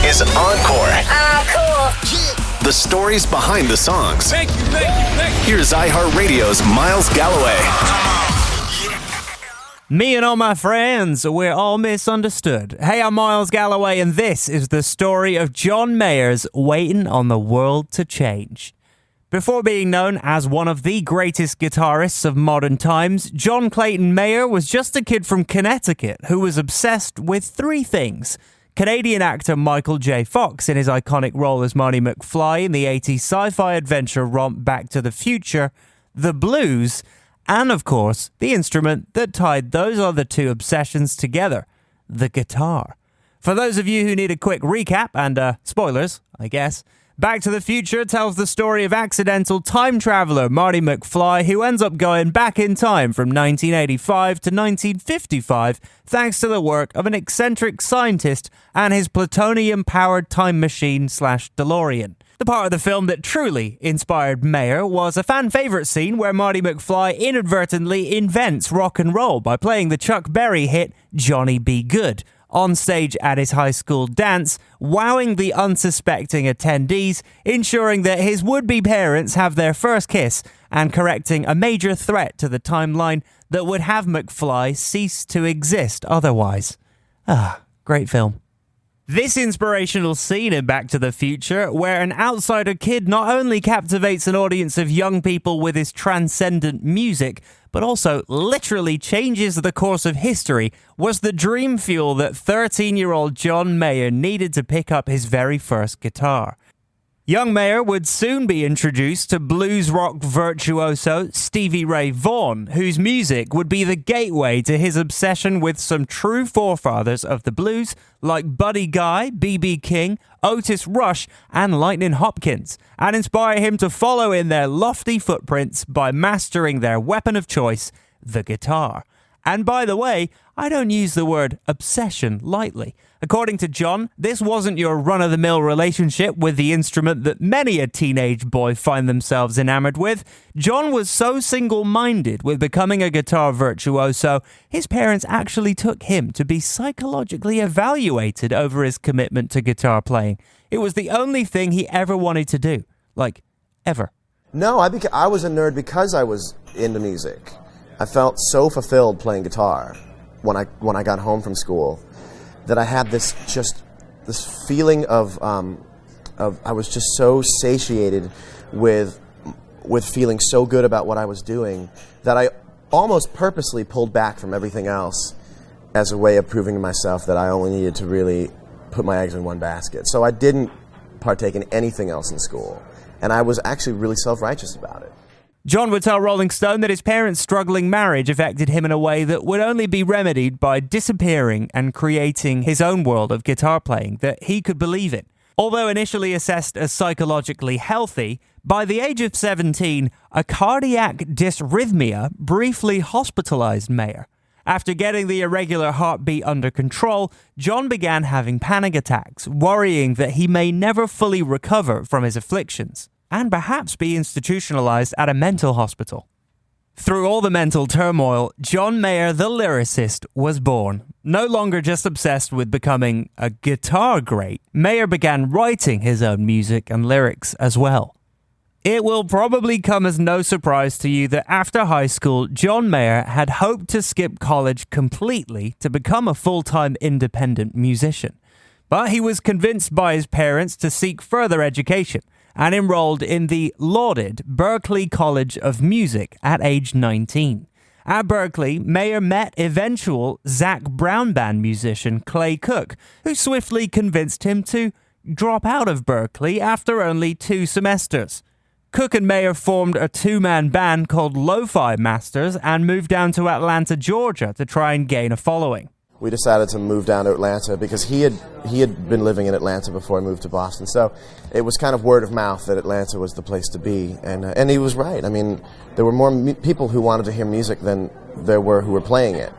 is Encore. Cool. The stories behind the songs. Thank you. Here's iHeartRadio's Miles Galloway. Me and all my friends, we're all misunderstood. Hey, I'm Miles Galloway, and this is the story of John Mayer's Waiting on the World to Change. Before being known as one of the greatest guitarists of modern times, John Clayton Mayer was just a kid from Connecticut who was obsessed with three things. Canadian actor Michael J. Fox in his iconic role as Marty McFly in the 80s sci-fi adventure romp Back to the Future, the blues, and of course, the instrument that tied those other two obsessions together, the guitar. For those of you who need a quick recap, and spoilers, I guess, Back to the Future tells the story of accidental time traveler Marty McFly, who ends up going back in time from 1985 to 1955 thanks to the work of an eccentric scientist and his plutonium-powered time machine / DeLorean. The part of the film that truly inspired Mayer was a fan-favorite scene where Marty McFly inadvertently invents rock and roll by playing the Chuck Berry hit Johnny B. Good on stage at his high school dance, wowing the unsuspecting attendees, ensuring that his would-be parents have their first kiss, and correcting a major threat to the timeline that would have McFly cease to exist otherwise. Great film. This inspirational scene in Back to the Future, where an outsider kid not only captivates an audience of young people with his transcendent music, but also literally changes the course of history, was the dream fuel that 13-year-old John Mayer needed to pick up his very first guitar. Young Mayer would soon be introduced to blues rock virtuoso Stevie Ray Vaughan, whose music would be the gateway to his obsession with some true forefathers of the blues like Buddy Guy, B.B. King, Otis Rush, and Lightning Hopkins, and inspire him to follow in their lofty footprints by mastering their weapon of choice, the guitar. And by the way, I don't use the word obsession lightly. According to John, this wasn't your run-of-the-mill relationship with the instrument that many a teenage boy find themselves enamored with. John was so single-minded with becoming a guitar virtuoso, his parents actually took him to be psychologically evaluated over his commitment to guitar playing. It was the only thing he ever wanted to do. Like, ever. No, I was a nerd because I was into music. I felt so fulfilled playing guitar when I got home from school that I had this feeling of I was just so satiated with feeling so good about what I was doing that I almost purposely pulled back from everything else as a way of proving to myself that I only needed to really put my eggs in one basket. So I didn't partake in anything else in school, and I was actually really self-righteous about it. John would tell Rolling Stone that his parents' struggling marriage affected him in a way that would only be remedied by disappearing and creating his own world of guitar playing that he could believe in. Although initially assessed as psychologically healthy, by the age of 17, a cardiac dysrhythmia briefly hospitalized Mayer. After getting the irregular heartbeat under control, John began having panic attacks, worrying that he may never fully recover from his afflictions, and perhaps be institutionalized at a mental hospital. Through all the mental turmoil, John Mayer, the lyricist, was born. No longer just obsessed with becoming a guitar great, Mayer began writing his own music and lyrics as well. It will probably come as no surprise to you that after high school, John Mayer had hoped to skip college completely to become a full-time independent musician. But he was convinced by his parents to seek further education, and enrolled in the lauded Berklee College of Music at age 19. At Berklee, Mayer met eventual Zac Brown Band musician Clay Cook, who swiftly convinced him to drop out of Berklee after only 2 semesters. Cook and Mayer formed a 2-man band called Lo-Fi Masters and moved down to Atlanta, Georgia to try and gain a following. We decided to move down to Atlanta because he had been living in Atlanta before I moved to Boston. So it was kind of word of mouth that Atlanta was the place to be. And he was right. I mean, there were more people who wanted to hear music than there were who were playing it,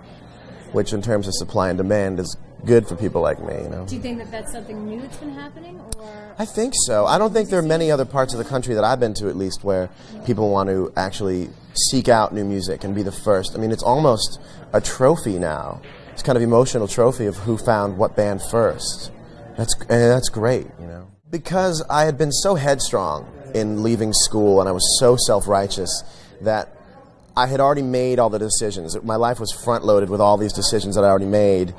which in terms of supply and demand is good for people like me, you know. Do you think that that's something new that's been happening? Or I think so. I don't think there are many other parts of the country that I've been to, at least, where people want to actually seek out new music and be the first. I mean, it's almost a trophy now. It's kind of emotional trophy of who found what band first. That's great, you know. Because I had been so headstrong in leaving school, and I was so self-righteous that I had already made all the decisions. My life was front-loaded with all these decisions that I already made,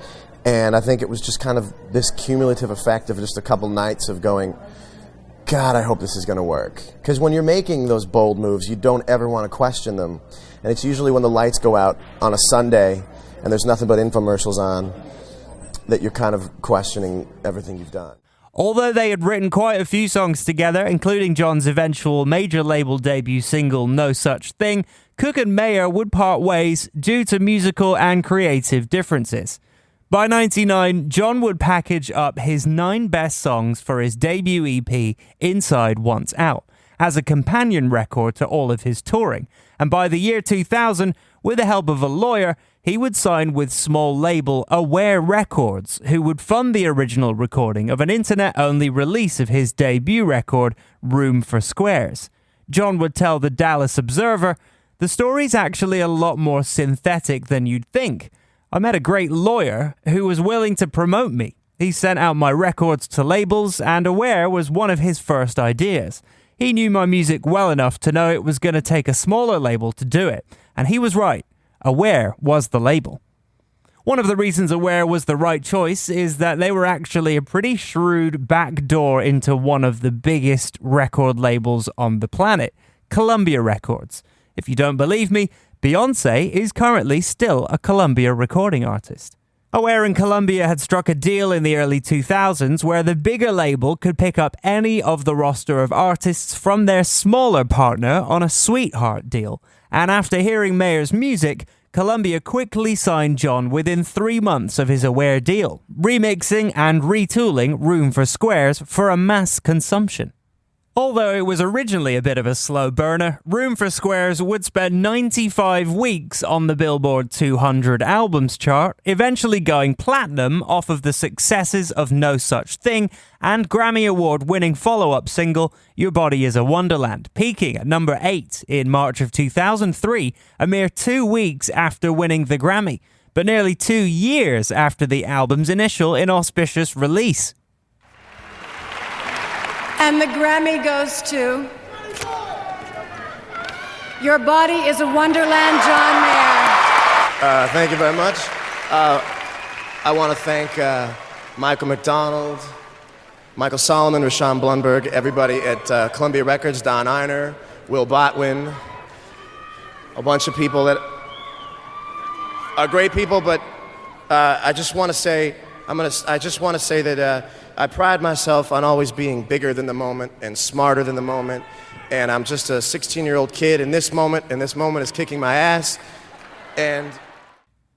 and I think it was just kind of this cumulative effect of just a couple nights of going, God, I hope this is going to work. Because when you're making those bold moves, you don't ever want to question them. And it's usually when the lights go out on a Sunday and there's nothing but infomercials on that you're kind of questioning everything you've done. Although they had written quite a few songs together, including John's eventual major label debut single, No Such Thing, Cook and Mayer would part ways due to musical and creative differences. By 1999, John would package up his 9 best songs for his debut EP, Inside Once Out, as a companion record to all of his touring. And by the year 2000, with the help of a lawyer, he would sign with small label Aware Records, who would fund the original recording of an internet-only release of his debut record, Room for Squares. John would tell the Dallas Observer, "The story's actually a lot more synthetic than you'd think. I met a great lawyer who was willing to promote me. He sent out my records to labels, and Aware was one of his first ideas. He knew my music well enough to know it was going to take a smaller label to do it, and he was right. Aware was the label." One of the reasons Aware was the right choice is that they were actually a pretty shrewd backdoor into one of the biggest record labels on the planet, Columbia Records. If you don't believe me, Beyoncé is currently still a Columbia recording artist. Aware and Columbia had struck a deal in the early 2000s where the bigger label could pick up any of the roster of artists from their smaller partner on a sweetheart deal. And after hearing Mayer's music, Columbia quickly signed John within 3 months of his Aware deal, remixing and retooling Room for Squares for a mass consumption. Although it was originally a bit of a slow burner, Room for Squares would spend 95 weeks on the Billboard 200 albums chart, eventually going platinum off of the successes of No Such Thing and Grammy Award-winning follow-up single Your Body Is a Wonderland, peaking at number 8 in March of 2003, a mere 2 weeks after winning the Grammy, but nearly 2 years after the album's initial inauspicious release. And the Grammy goes to Your Body Is a Wonderland, John Mayer. Thank you very much. I want to thank Michael McDonald, Michael Solomon, Rashawn Blumberg, everybody at Columbia Records, Don Einer, Will Botwin, a bunch of people that are great people, but I just want to say that I pride myself on always being bigger than the moment and smarter than the moment. And I'm just a 16-year-old kid in this moment, and this moment is kicking my ass. And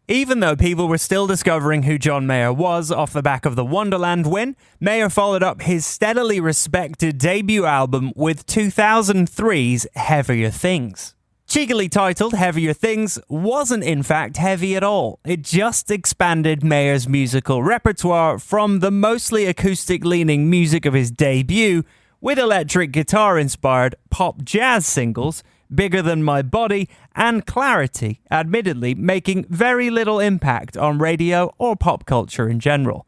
even though people were still discovering who John Mayer was off the back of the Wonderland win, Mayer followed up his steadily respected debut album with 2003's Heavier Things. Cheekily titled Heavier Things wasn't in fact heavy at all. It just expanded Mayer's musical repertoire from the mostly acoustic-leaning music of his debut with electric guitar-inspired pop jazz singles, Bigger Than My Body and Clarity, admittedly making very little impact on radio or pop culture in general.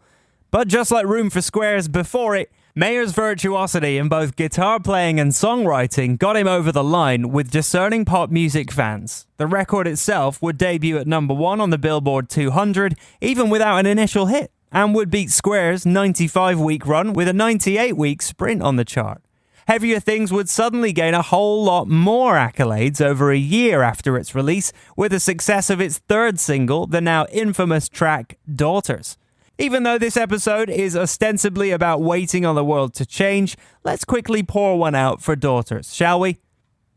But just like Room for Squares before it, Mayer's virtuosity in both guitar playing and songwriting got him over the line with discerning pop music fans. The record itself would debut at number 1 on the Billboard 200, even without an initial hit, and would beat Square's 95-week run with a 98-week sprint on the chart. Heavier Things would suddenly gain a whole lot more accolades over a year after its release, with the success of its third single, the now infamous track Daughters. Even though this episode is ostensibly about waiting on the world to change, let's quickly pour one out for Daughters, shall we?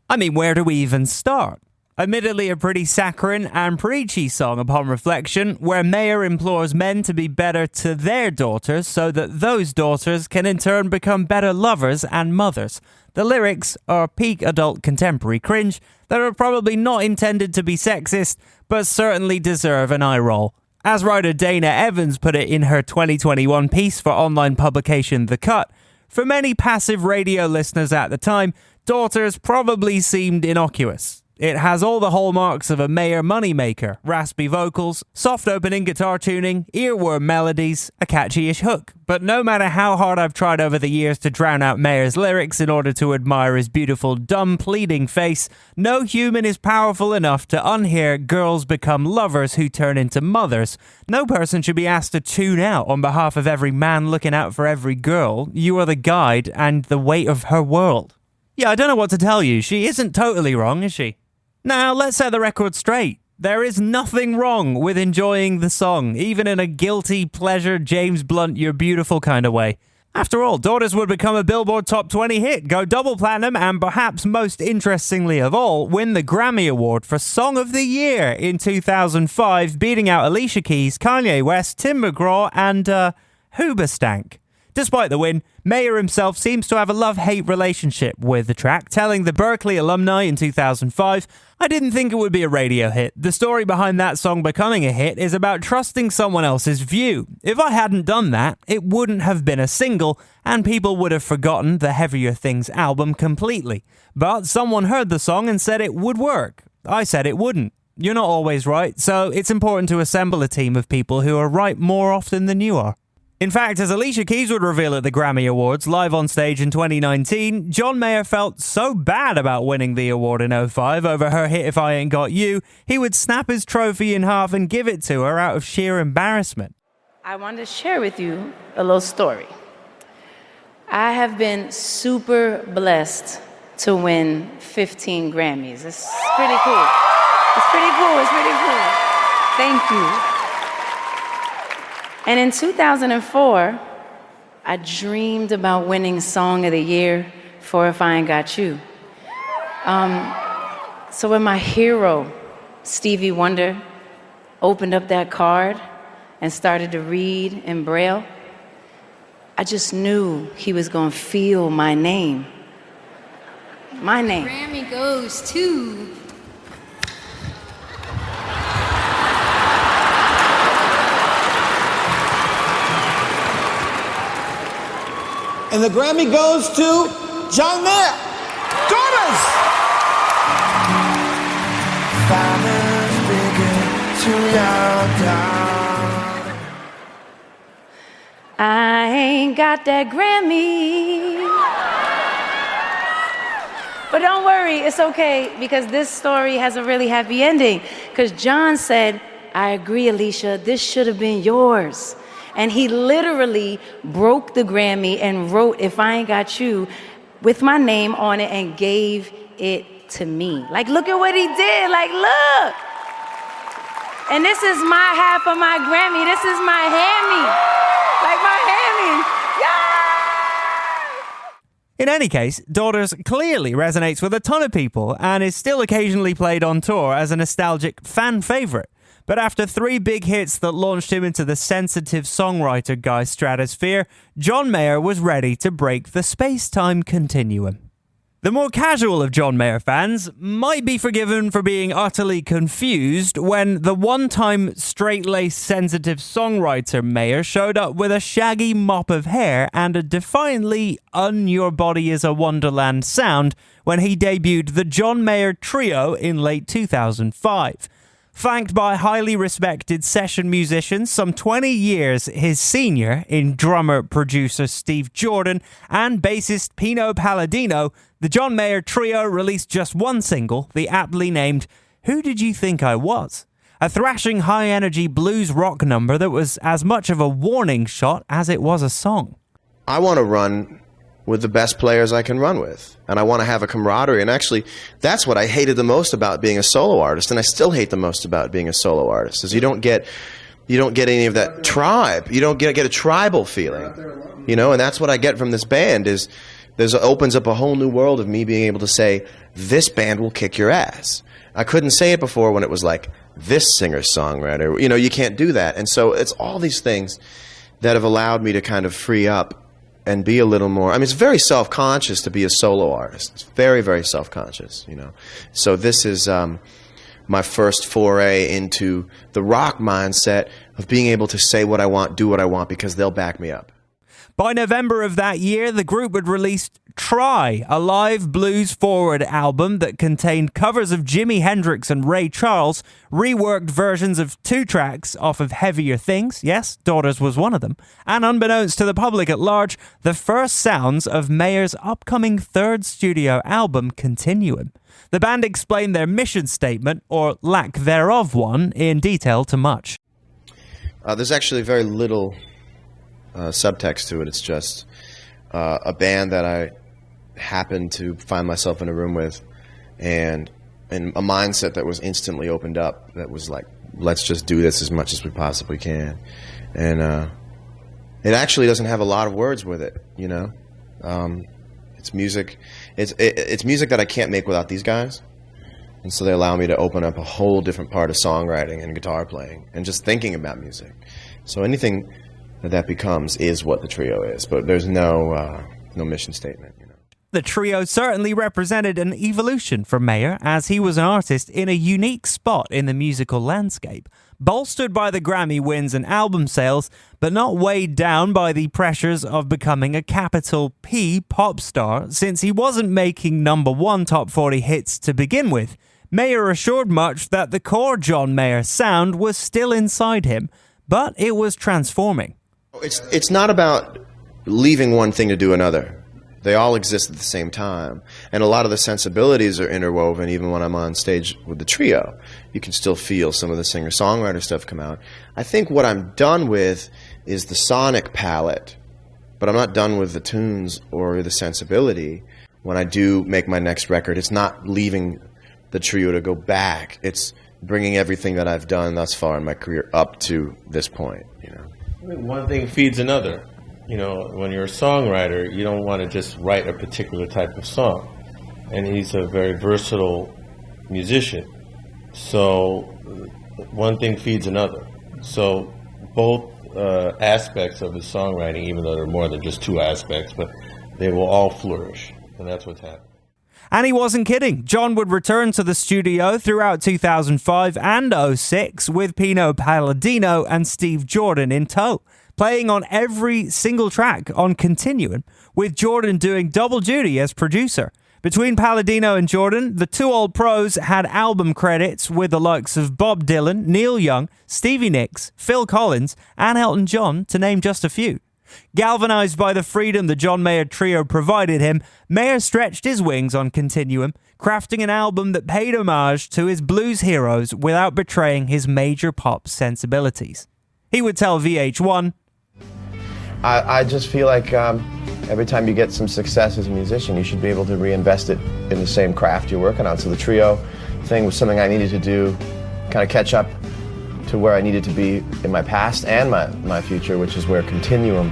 I mean, where do we even start? Admittedly a pretty saccharine and preachy song upon reflection, where Mayer implores men to be better to their daughters so that those daughters can in turn become better lovers and mothers. The lyrics are peak adult contemporary cringe that are probably not intended to be sexist, but certainly deserve an eye roll. As writer Dana Evans put it in her 2021 piece for online publication The Cut, for many passive radio listeners at the time, Daughters probably seemed innocuous. It has all the hallmarks of a Mayer moneymaker: raspy vocals, soft opening guitar tuning, earworm melodies, a catchy-ish hook. But no matter how hard I've tried over the years to drown out Mayer's lyrics in order to admire his beautiful, dumb, pleading face, no human is powerful enough to unhear girls become lovers who turn into mothers. No person should be asked to tune out on behalf of every man looking out for every girl. You are the guide and the weight of her world. Yeah, I don't know what to tell you. She isn't totally wrong, is she? Now, let's set the record straight. There is nothing wrong with enjoying the song, even in a guilty pleasure James Blunt You're Beautiful kind of way. After all, Daughters would become a Billboard Top 20 hit, go double platinum, and perhaps most interestingly of all, win the Grammy Award for Song of the Year in 2005, beating out Alicia Keys, Kanye West, Tim McGraw, and Hoobastank. Despite the win, Mayer himself seems to have a love-hate relationship with the track, telling the Berklee alumni in 2005, "I didn't think it would be a radio hit. The story behind that song becoming a hit is about trusting someone else's view. If I hadn't done that, it wouldn't have been a single, and people would have forgotten the Heavier Things album completely. But someone heard the song and said it would work. I said it wouldn't. You're not always right, so it's important to assemble a team of people who are right more often than you are." In fact, as Alicia Keys would reveal at the Grammy Awards live on stage in 2019, John Mayer felt so bad about winning the award in 2005 over her hit If I Ain't Got You, he would snap his trophy in half and give it to her out of sheer embarrassment. I wanted to share with you a little story. I have been super blessed to win 15 Grammys. It's pretty cool. It's pretty cool. It's pretty cool. Thank you. And in 2004, I dreamed about winning Song of the Year for If I Ain't Got You. So when my hero, Stevie Wonder, opened up that card and started to read in Braille, I just knew he was going to feel my name. My name. Grammy goes to... And the Grammy goes to John Mayer. Daughters! I ain't got that Grammy. But don't worry, it's okay, because this story has a really happy ending. Because John said, "I agree, Alicia, this should have been yours." And he literally broke the Grammy and wrote If I Ain't Got You with my name on it and gave it to me. Like, look at what he did. Like, look. And this is my half of my Grammy. This is my Hammy. Like my Hammy. Yeah! In any case, Daughters clearly resonates with a ton of people and is still occasionally played on tour as a nostalgic fan favorite. But after 3 big hits that launched him into the sensitive songwriter guy stratosphere, John Mayer was ready to break the space-time continuum. The more casual of John Mayer fans might be forgiven for being utterly confused when the one-time straight-laced sensitive songwriter Mayer showed up with a shaggy mop of hair and a defiantly "Your Body is a Wonderland" sound when he debuted the John Mayer Trio in late 2005. Flanked by highly respected session musicians, some 20 years his senior in drummer-producer Steve Jordan and bassist Pino Palladino, the John Mayer Trio released just one single, the aptly named Who Did You Think I Was? A thrashing high-energy blues rock number that was as much of a warning shot as it was a song. I want to run with the best players I can run with. And I want to have a camaraderie. And actually, that's what I hated the most about being a solo artist, and I still hate the most about being a solo artist, is you don't get any of that tribe. You don't get a tribal feeling. You know, and that's what I get from this band, is opens up a whole new world of me being able to say, this band will kick your ass. I couldn't say it before when it was like, this singer-songwriter. You know, you can't do that. And so it's all these things that have allowed me to kind of free up and be a little more, I mean, it's very self-conscious to be a solo artist. It's very, very self-conscious, you know. So this is my first foray into the rock mindset of being able to say what I want, do what I want, because they'll back me up. By November of that year, the group had released Try, a live blues-forward album that contained covers of Jimi Hendrix and Ray Charles, reworked versions of 2 tracks off of Heavier Things, yes, Daughters was one of them, and unbeknownst to the public at large, the first sounds of Mayer's upcoming 3rd studio album, Continuum. The band explained their mission statement, or lack thereof one, in detail to much. There's actually very little subtext to it. It's just a band that I happened to find myself in a room with, and a mindset that was instantly opened up, that was like, let's just do this as much as we possibly can. And it actually doesn't have a lot of words with it, you know. It's music. It's music that I can't make without these guys, and so they allow me to open up a whole different part of songwriting and guitar playing and just thinking about music. So anything that becomes is what the trio is, but there's no mission statement, you know. The trio certainly represented an evolution for Mayer, as he was an artist in a unique spot in the musical landscape, bolstered by the Grammy wins and album sales, but not weighed down by the pressures of becoming a capital P pop star, since he wasn't making #1 top 40 hits to begin with. Mayer assured Much that the core John Mayer sound was still inside him, but it was transforming. It's not about leaving one thing to do another. They all exist at the same time. And a lot of the sensibilities are interwoven even when I'm on stage with the trio. You can still feel some of the singer-songwriter stuff come out. I think what I'm done with is the sonic palette, but I'm not done with the tunes or the sensibility. When I do make my next record, it's not leaving the trio to go back. It's bringing everything that I've done thus far in my career up to this point, you know. One thing feeds another. You know, when you're a songwriter, you don't want to just write a particular type of song. And he's a very versatile musician. So one thing feeds another. So both aspects of his songwriting, even though there are more than just 2 aspects, but they will all flourish. And that's what's happened. And he wasn't kidding. John would return to the studio throughout 2005 and 2006 with Pino Palladino and Steve Jordan in tow, playing on every single track on Continuum, with Jordan doing double duty as producer. Between Palladino and Jordan, the 2 old pros had album credits with the likes of Bob Dylan, Neil Young, Stevie Nicks, Phil Collins, and Elton John, to name just a few. Galvanized by the freedom the John Mayer trio provided him, Mayer stretched his wings on Continuum, crafting an album that paid homage to his blues heroes without betraying his major pop sensibilities. He would tell VH1, I just feel like every time you get some success as a musician, you should be able to reinvest it in the same craft you're working on. So the trio thing was something I needed to do, kind of catch up to where I needed to be in my past and my future, which is where Continuum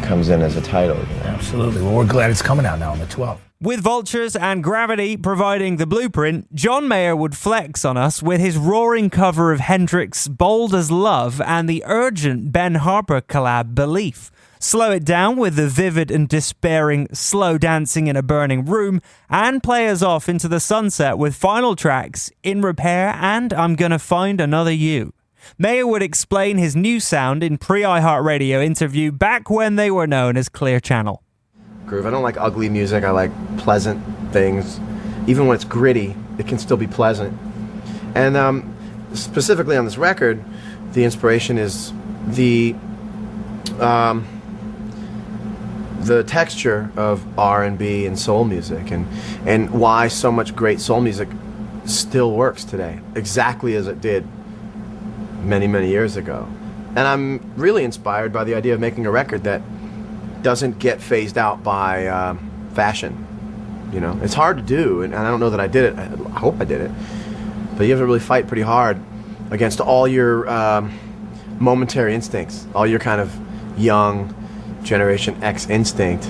comes in as a title. You know? Absolutely. Well, we're glad it's coming out now on the 12th. With Vultures and Gravity providing the blueprint, John Mayer would flex on us with his roaring cover of Hendrix's Bold as Love and the urgent Ben Harper collab Belief. Slow it down with the vivid and despairing Slow Dancing in a Burning Room, and play us off into the sunset with final tracks In Repair and I'm Gonna Find Another You. Mayer would explain his new sound in pre-iHeartRadio interview back when they were known as Clear Channel. Groove. I don't like ugly music. I like pleasant things. Even when it's gritty, it can still be pleasant. And specifically on this record, the inspiration is the texture of R&B and soul music, and why so much great soul music still works today, exactly as it did many, many years ago. And I'm really inspired by the idea of making a record that doesn't get phased out by fashion. You know, it's hard to do, and I don't know that I did it. I hope I did it. But you have to really fight pretty hard against all your momentary instincts, all your kind of young Generation X instinct,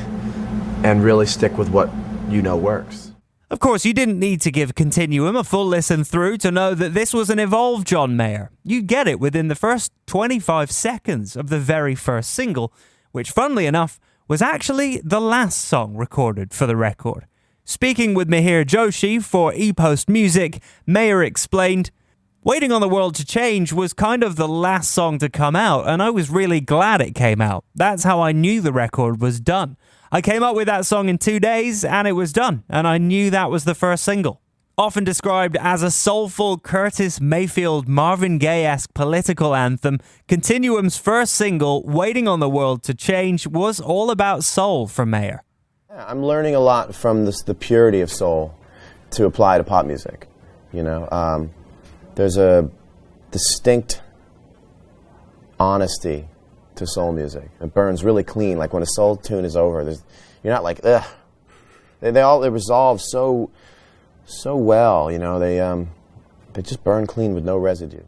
and really stick with what you know works. Of course, you didn't need to give Continuum a full listen through to know that this was an evolved John Mayer. You get it within the first 25 seconds of the very first single, which, funnily enough, was actually the last song recorded for the record. Speaking with Mihir Joshi for ePost Music, Mayer explained, Waiting on the World to Change was kind of the last song to come out, and I was really glad it came out. That's how I knew the record was done. I came up with that song in 2 days, and it was done, and I knew that was the first single. Often described as a soulful Curtis Mayfield Marvin Gaye-esque political anthem, Continuum's first single, Waiting on the World to Change, was all about soul for Mayer. Yeah, I'm learning a lot from the purity of soul to apply to pop music. You know, there's a distinct honesty to soul music. It burns really clean. Like when a soul tune is over, you're not like, ugh. They resolve so well, you know, they just burn clean with no residue.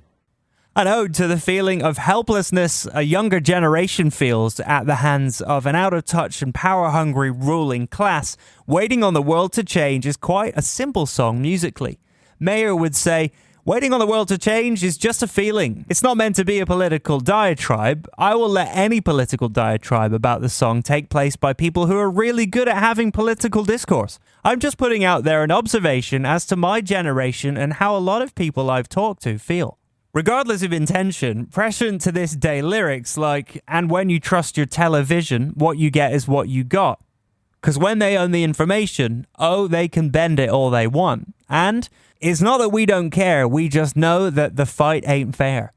An ode to the feeling of helplessness a younger generation feels at the hands of an out-of-touch and power-hungry ruling class, Waiting on the World to Change is quite a simple song musically. Mayer would say, Waiting on the World to Change is just a feeling. It's not meant to be a political diatribe. I will let any political diatribe about the song take place by people who are really good at having political discourse. I'm just putting out there an observation as to my generation and how a lot of people I've talked to feel. Regardless of intention, prescient to this day lyrics like, and when you trust your television, what you get is what you got. Because when they own the information, oh, they can bend it all they want. And it's not that we don't care, we just know that the fight ain't fair.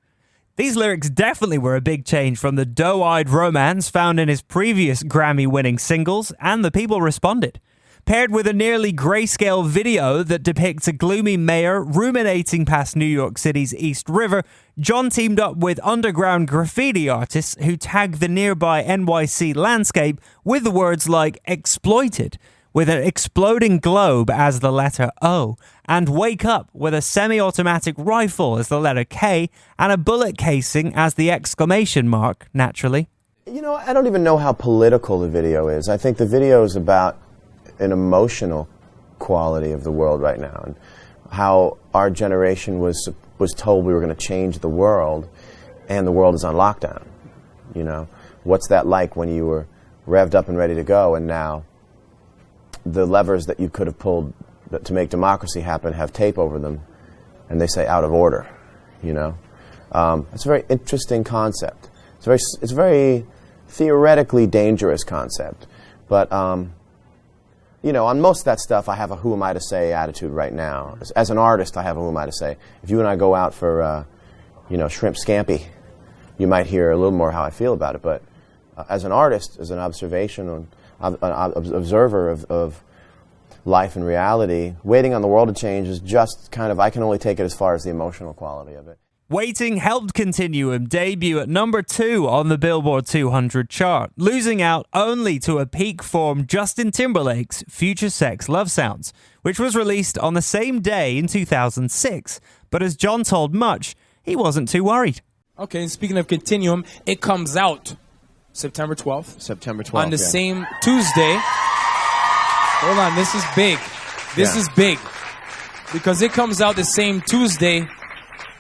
These lyrics definitely were a big change from the doe-eyed romance found in his previous Grammy-winning singles, and the people responded. Paired with a nearly grayscale video that depicts a gloomy Mayer ruminating past New York City's East River, John teamed up with underground graffiti artists who tag the nearby NYC landscape with the words like exploited, with an exploding globe as the letter O, and wake up with a semi-automatic rifle as the letter K, and a bullet casing as the exclamation mark, naturally. You know, I don't even know how political the video is. I think the video is about an emotional quality of the world right now, and how our generation was told we were going to change the world, and the world is on lockdown. You know, what's that like when you were revved up and ready to go, and now the levers that you could have pulled to make democracy happen have tape over them, and they say out of order. You know, it's a very interesting concept. It's a very theoretically dangerous concept, but you know, on most of that stuff, I have a who am I to say attitude right now. As an artist, I have a who am I to say. If you and I go out for, you know, shrimp scampi, you might hear a little more how I feel about it. But as an artist, as an observation, an observer of life and reality, Waiting on the World to Change is just kind of, I can only take it as far as the emotional quality of it. Waiting helped Continuum debut at number 2 on the Billboard 200 chart, losing out only to a peak form Justin Timberlake's Future Sex Love Sounds, which was released on the same day in 2006. But as John told Much, he wasn't too worried. Okay, and speaking of Continuum, it comes out September 12th. September 12th. On the same Tuesday. Hold on, this is big. This is big. Because it comes out the same Tuesday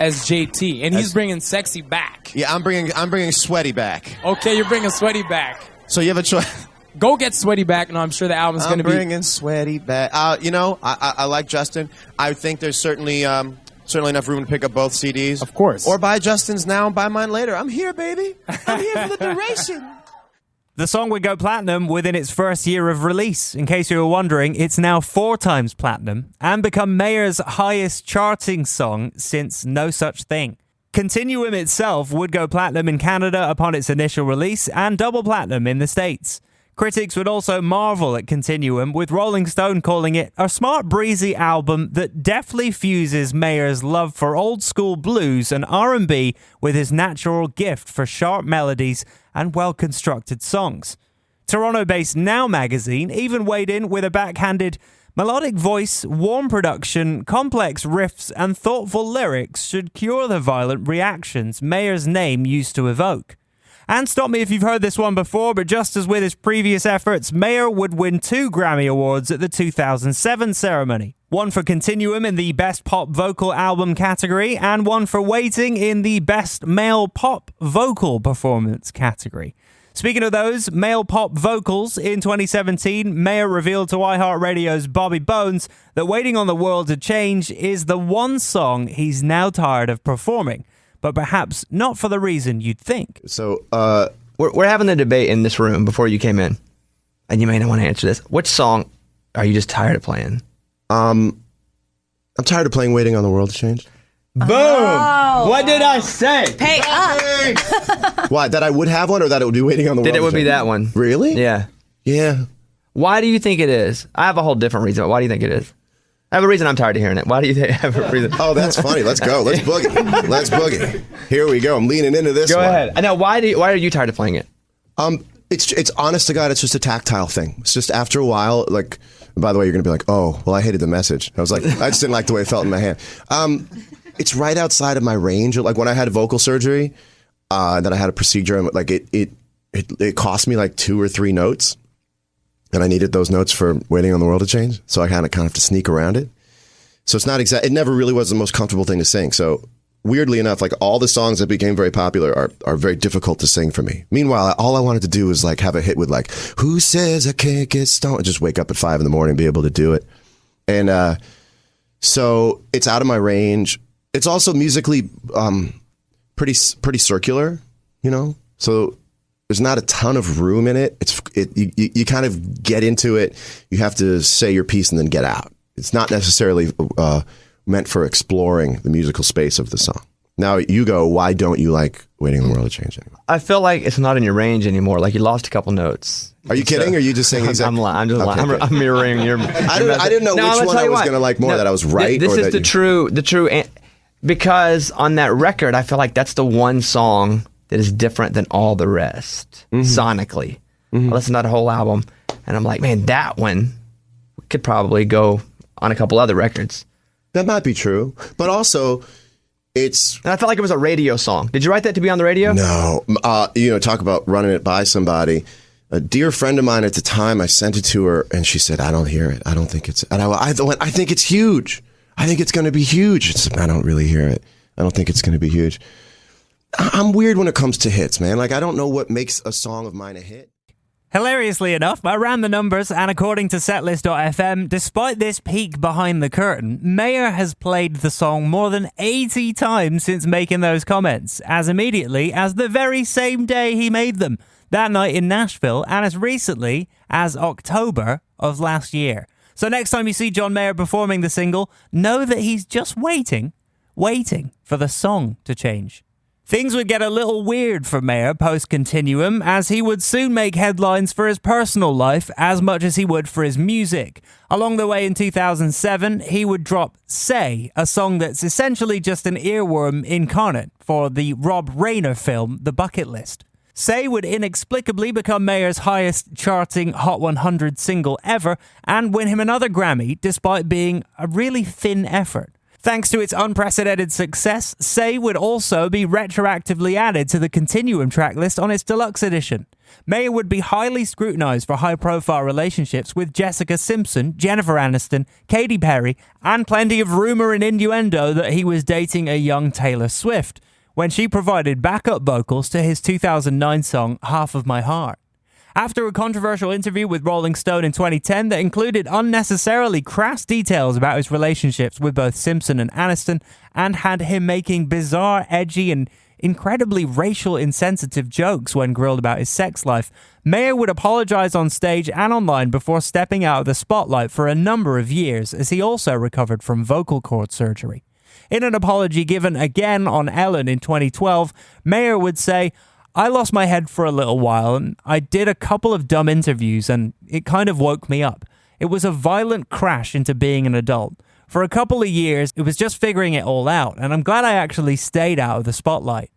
as JT, and he's bringing sexy back. Yeah, I'm bringing sweaty back. Okay, you're bringing sweaty back. So you have a choice. Go get sweaty back. No, I'm sure the album's going to be. I'm bringing sweaty back. You know, I like Justin. I think there's certainly enough room to pick up both CDs. Of course. Or buy Justin's now and buy mine later. I'm here, baby. I'm here for the duration. The song would go platinum within its first year of release. In case you were wondering, it's now 4 times platinum and become Mayer's highest charting song since No Such Thing. Continuum itself would go platinum in Canada upon its initial release and double platinum in the States. Critics would also marvel at Continuum, with Rolling Stone calling it a smart, breezy album that deftly fuses Mayer's love for old-school blues and R&B with his natural gift for sharp melodies and well-constructed songs. Toronto-based Now magazine even weighed in with a backhanded, melodic voice, warm production, complex riffs, and thoughtful lyrics should cure the violent reactions Mayer's name used to evoke. And stop me if you've heard this one before, but just as with his previous efforts, Mayer would win 2 Grammy Awards at the 2007 ceremony. One for Continuum in the Best Pop Vocal Album category, and one for Waiting in the Best Male Pop Vocal Performance category. Speaking of those male pop vocals, in 2017, Mayer revealed to iHeartRadio's Bobby Bones that Waiting on the World to Change is the one song he's now tired of performing, but perhaps not for the reason you'd think. So, we're having a debate in this room before you came in, and you may not want to answer this. Which song are you just tired of playing? I'm tired of playing Waiting on the World to Change. Boom! Oh. What did I say? Pay up. What, that I would have one or that it would be Waiting on the World? That it would be that one. Really? Yeah. Yeah. Why do you think it is? I have a whole different reason. But why do you think it is? I have a reason I'm tired of hearing it. Why do you have a reason? Oh, that's funny. Let's go. Let's boogie. Let's boogie. Here we go. I'm leaning into this one. Go ahead. I know. Why are you tired of playing it? It's honest to God, it's just a tactile thing. It's just after a while, like, by the way, you're going to be like, oh, well, I hated the message. I was like, I just didn't like the way it felt in my hand. It's right outside of my range. Like when I had vocal surgery, then I had a procedure, and like it cost me like 2 or 3 notes, and I needed those notes for Waiting on the World to Change. So I kind of have to sneak around it. So it's not exact. It never really was the most comfortable thing to sing. So weirdly enough, like all the songs that became very popular are very difficult to sing for me. Meanwhile, all I wanted to do was like have a hit with like, who says I can't get stoned? And just wake up at 5 a.m. and be able to do it. And so it's out of my range. It's also musically pretty circular, you know? So there's not a ton of room in it. You kind of get into it. You have to say your piece and then get out. It's not necessarily meant for exploring the musical space of the song. Now you go, why don't you like Waiting on the World to Change anymore? I feel like it's not in your range anymore. Like you lost a couple notes. Are you kidding? Or are you just saying exactly? I'm just lying. I'm mirroring your. I didn't know which one I was going to like more. That I was right. This or is that the true. Because on that record, I feel like that's the one song that is different than all the rest sonically. I listened to that whole album, and I'm like, man, that one could probably go on a couple other records. That might be true, but also it's. And I felt like it was a radio song. Did you write that to be on the radio? No, talk about running it by somebody. A dear friend of mine at the time, I sent it to her, and she said, "I don't hear it. I don't think it's." And I went, "I think it's huge. I think it's going to be huge." It's, I don't really hear it. I don't think it's going to be huge. I'm weird when it comes to hits, man. Like I don't know what makes a song of mine a hit. Hilariously enough, I ran the numbers, and according to setlist.fm, despite this peek behind the curtain, Mayer has played the song more than 80 times since making those comments, as immediately as the very same day he made them, that night in Nashville, and as recently as October of last year. So next time you see John Mayer performing the single, know that he's just waiting for the song to change. Things would get a little weird for Mayer post-Continuum, as he would soon make headlines for his personal life as much as he would for his music. Along the way in 2007, he would drop Say, a song that's essentially just an earworm incarnate for the Rob Reiner film The Bucket List. Say would inexplicably become Mayer's highest charting Hot 100 single ever and win him another Grammy despite being a really thin effort. Thanks to its unprecedented success, Say would also be retroactively added to the Continuum tracklist on its deluxe edition. Mayer would be highly scrutinized for high-profile relationships with Jessica Simpson, Jennifer Aniston, Katy Perry, and plenty of rumor and innuendo that he was dating a young Taylor Swift, when she provided backup vocals to his 2009 song Half of My Heart. After a controversial interview with Rolling Stone in 2010 that included unnecessarily crass details about his relationships with both Simpson and Aniston, and had him making bizarre, edgy, and incredibly racial insensitive jokes when grilled about his sex life, Mayer would apologize on stage and online before stepping out of the spotlight for a number of years, as he also recovered from vocal cord surgery. In an apology given again on Ellen in 2012, Mayer would say, "I lost my head for a little while, and I did a couple of dumb interviews, and it kind of woke me up. It was a violent crash into being an adult. For a couple of years, it was just figuring it all out, and I'm glad I actually stayed out of the spotlight."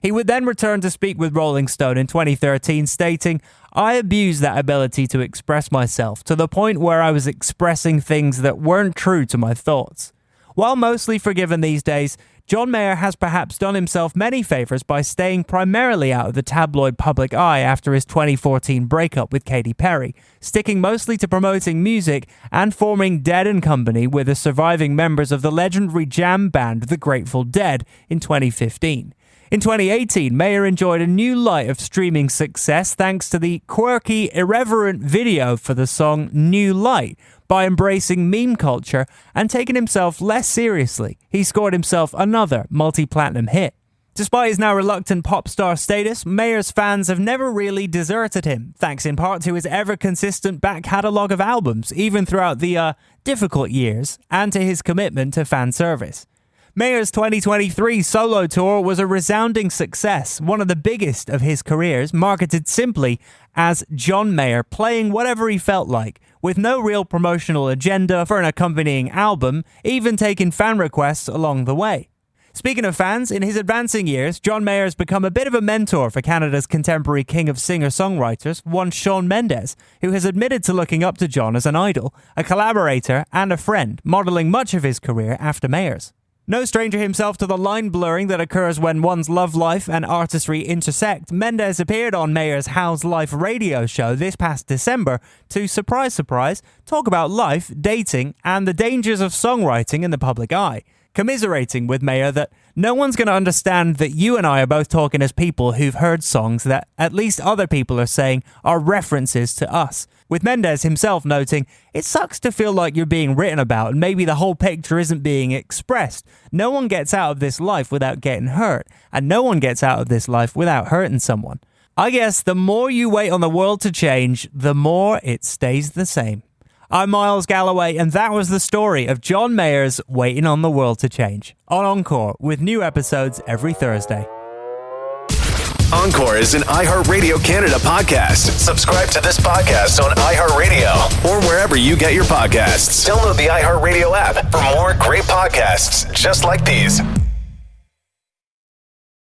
He would then return to speak with Rolling Stone in 2013, stating, "I abused that ability to express myself to the point where I was expressing things that weren't true to my thoughts." While mostly forgiven these days, John Mayer has perhaps done himself many favors by staying primarily out of the tabloid public eye after his 2014 breakup with Katy Perry, sticking mostly to promoting music and forming Dead & Company with the surviving members of the legendary jam band The Grateful Dead in 2015. In 2018, Mayer enjoyed a new light of streaming success thanks to the quirky, irreverent video for the song New Light. By embracing meme culture and taking himself less seriously, he scored himself another multi-platinum hit. Despite his now reluctant pop star status, Mayer's fans have never really deserted him, thanks in part to his ever-consistent back catalogue of albums, even throughout the difficult years, and to his commitment to fan service. Mayer's 2023 solo tour was a resounding success, one of the biggest of his careers, marketed simply as John Mayer playing whatever he felt like, with no real promotional agenda for an accompanying album, even taking fan requests along the way. Speaking of fans, in his advancing years, John Mayer has become a bit of a mentor for Canada's contemporary king of singer-songwriters, one Shawn Mendes, who has admitted to looking up to John as an idol, a collaborator and a friend, modelling much of his career after Mayer's. No stranger himself to the line blurring that occurs when one's love life and artistry intersect, Mendes appeared on Mayer's How's Life radio show this past December to, surprise, surprise, talk about life, dating, and the dangers of songwriting in the public eye, commiserating with Mayer that no one's going to understand that you and I are both talking as people who've heard songs that at least other people are saying are references to us. With Mendes himself noting, it sucks to feel like you're being written about and maybe the whole picture isn't being expressed. No one gets out of this life without getting hurt, and no one gets out of this life without hurting someone. I guess the more you wait on the world to change, the more it stays the same. I'm Miles Galloway, and that was the story of John Mayer's Waiting on the World to Change, on Encore, with new episodes every Thursday. Encore is an iHeartRadio Canada podcast. Subscribe to this podcast on iHeartRadio or wherever you get your podcasts. Download the iHeartRadio app for more great podcasts just like these.